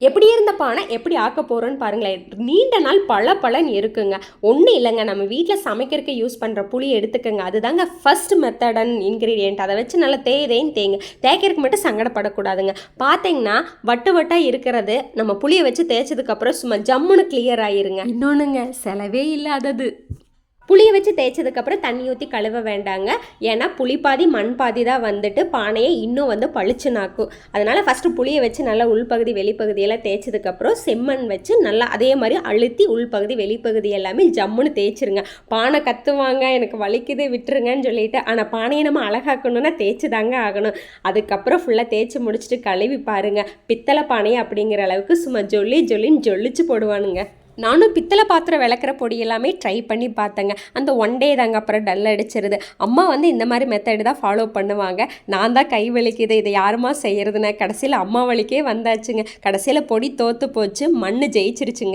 எப்படி இருந்த பானை எப்படி ஆக்க போகிறோன்னு பாருங்களேன். நீண்ட நாள் பலன் இருக்குங்க. ஒன்றும் இல்லைங்க, நம்ம வீட்டில் சமைக்கிறதுக்கு யூஸ் பண்ணுற புளி எடுத்துக்கோங்க. அதுதாங்க ஃபர்ஸ்ட் மெத்தட் அண்ட் இன்க்ரீடியன்ட். அதை வச்சு நல்லா தேய்ங்க. தேய்க்கிறதுக்கு மட்டும் சங்கடப்படக்கூடாதுங்க. பார்த்தீங்கன்னா வட்டு வட்டாக இருக்கிறது நம்ம புளியை வச்சு தேய்ச்சதுக்கப்புறம் சும்மா ஜம்முன்னு கிளியர் ஆயிருங்க. இன்னொன்றுங்க, செலவே இல்லாதது. புளியை வச்சு தேய்ச்சதுக்கப்புறம் தண்ணி ஊற்றி கழுவ வேண்டாங்க. ஏன்னா புளி பாதி மண் பாதி தான் வந்துட்டு பானையை இன்னும் பளிச்சுனாக்கும். அதனால் ஃபஸ்ட்டு புளியை வச்சு நல்லா உள்பகுதி வெளிப்பகுதியெல்லாம் தேய்ச்சதுக்கப்புறம் செம்மண் வச்சு நல்லா அதே மாதிரி அழுத்தி உள்பகுதி வெளிப்பகுதி எல்லாமே ஜம்முன்னு தேய்ச்சிருங்க. பானை கற்றுவாங்க, எனக்கு வலிக்குது விட்டுருங்கன்னு சொல்லிட்டு. ஆனால் பானையை நம்ம அழகாக்கணுன்னா தேய்ச்சி தாங்க ஆகணும். அதுக்கப்புறம் ஃபுல்லாக தேய்ச்சி முடிச்சுட்டு கழுவி பாருங்கள். பித்தளை பானையை அப்படிங்கிற அளவுக்கு சும்மா ஜொல்லின்னு ஜொல்லிச்சு போடுவானுங்க. நானும் பித்தளை பாத்திரம் விளக்குற பொடி எல்லாமே ட்ரை பண்ணி பார்த்தேங்க. அந்த ஒன் டே தாங்க அப்புறம் டல் அடிச்சிருது. அம்மா இந்த மாதிரி மெத்தடு தான் ஃபாலோ பண்ணுவாங்க. நான் தான் கை வலிக்குது, இதை யாருமா செய்கிறதுன்னு கடைசியில் அம்மா வலிக்கே வந்தாச்சுங்க. கடைசியில் பொடி தோற்று போச்சு, மண் ஜெயிச்சிருச்சுங்க.